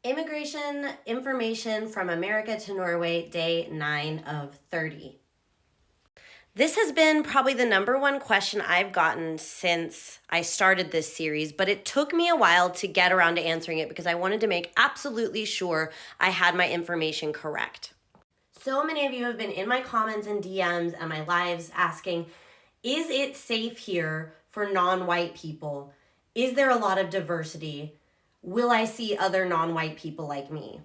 Immigration information from America to Norway, day 9 of 30. This has been probably the number one question I've gotten since I started this series, but it took me a while to get around to answering it because I wanted to make absolutely sure I had my information correct. So many of you have been in my comments and DMs and my lives asking, is it safe here for non-white people? Is there a lot of diversity? Will I see other non-white people like me?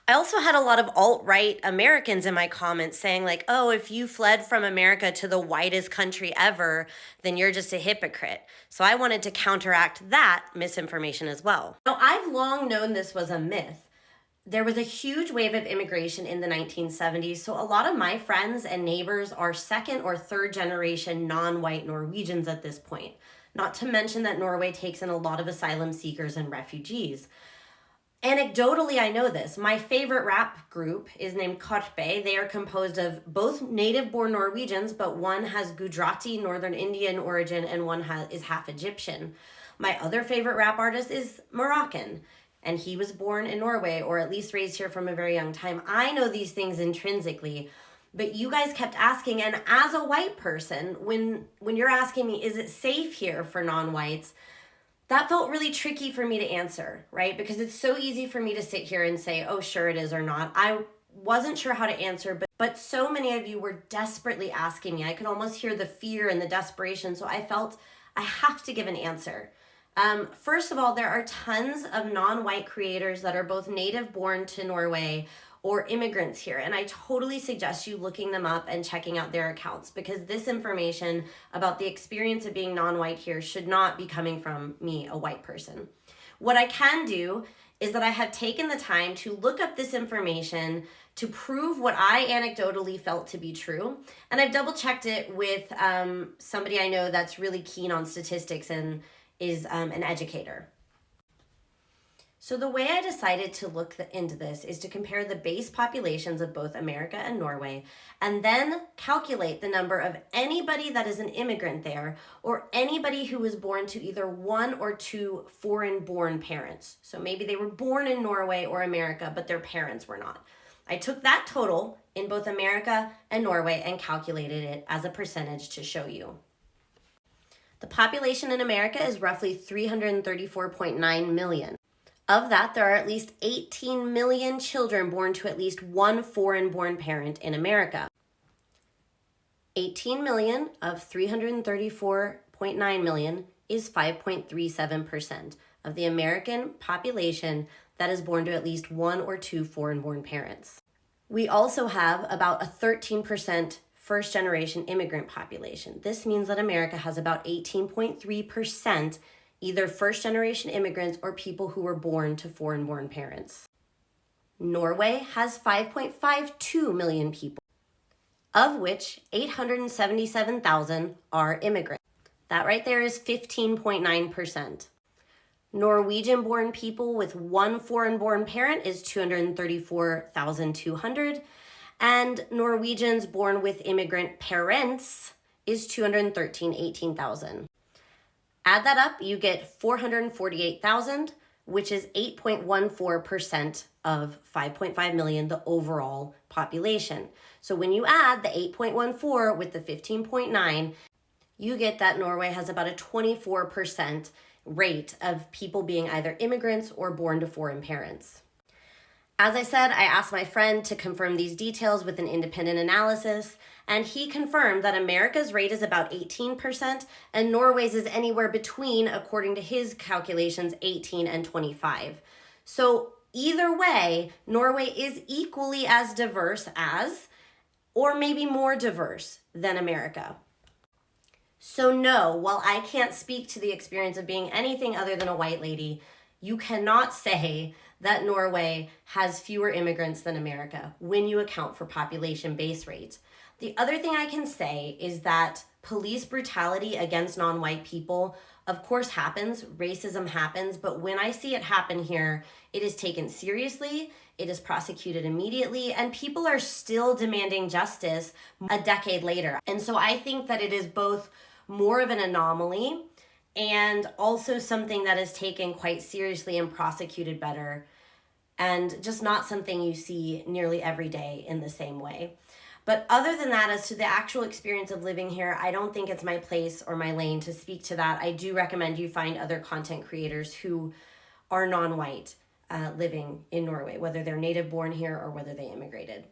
I also had a lot of alt-right Americans in my comments saying like, oh, if you fled from America to the whitest country ever, then you're just a hypocrite. So I wanted to counteract that misinformation as well. Now, I've long known this was a myth. There was a huge wave of immigration in the 1970s, so a lot of my friends and neighbors are second or third generation non-white Norwegians at this point. Not to mention that Norway takes in a lot of asylum seekers and refugees. Anecdotally, I know this. My favorite rap group is named Karpe. They are composed of both native-born Norwegians, but one has Gujarati, Northern Indian origin, and one is half Egyptian. My other favorite rap artist is Moroccan, and he was born in Norway, or at least raised here from a very young time. I know these things intrinsically, but you guys kept asking, and as a white person, when you're asking me, is it safe here for non-whites, that felt really tricky for me to answer, right? Because it's so easy for me to sit here and say, oh, sure it is or not. I wasn't sure how to answer, but so many of you were desperately asking me. I could almost hear the fear and the desperation, so I felt I have to give an answer. First of all, there are tons of non-white creators that are both native born to Norway or immigrants here, and I totally suggest you looking them up and checking out their accounts, because this information about the experience of being non-white here should not be coming from me, a white person. What I can do is that I have taken the time to look up this information to prove what I anecdotally felt to be true, and I've double-checked it with somebody I know that's really keen on statistics and is an educator. So the way I decided to look into this is to compare the base populations of both America and Norway, and then calculate the number of anybody that is an immigrant there, or anybody who was born to either one or two foreign-born parents. So maybe they were born in Norway or America, but their parents were not. I took that total in both America and Norway and calculated it as a percentage to show you. The population in America is roughly 334.9 million. Of that, there are at least 18 million children born to at least one foreign-born parent in America. 18 million of 334.9 million is 5.37% of the American population that is born to at least one or two foreign-born parents. We also have about a 13% first-generation immigrant population. This means that America has about 18.3% either first-generation immigrants or people who were born to foreign-born parents. Norway has 5.52 million people, of which 877,000 are immigrants. That right there is 15.9%. Norwegian-born people with one foreign-born parent is 234,200, and Norwegians born with immigrant parents is 18,000. Add that up, you get 448,000, which is 8.14% of 5.5 million, the overall population. So when you add the 8.14 with the 15.9, you get that Norway has about a 24% rate of people being either immigrants or born to foreign parents. As I said, I asked my friend to confirm these details with an independent analysis, and he confirmed that America's rate is about 18% and Norway's is anywhere between, according to his calculations, 18 and 25. So either way, Norway is equally as diverse as, or maybe more diverse than America. So no, while I can't speak to the experience of being anything other than a white lady, you cannot say that Norway has fewer immigrants than America when you account for population base rates. The other thing I can say is that police brutality against non-white people, of course, happens. Racism happens, but when I see it happen here, it is taken seriously, it is prosecuted immediately, and people are still demanding justice a decade later. And so I think that it is both more of an anomaly and also something that is taken quite seriously and prosecuted better, and just not something you see nearly every day in the same way. But other than that, as to the actual experience of living here, I don't think it's my place or my lane to speak to that. I do recommend you find other content creators who are non-white living in Norway, whether they're native born here or whether they immigrated.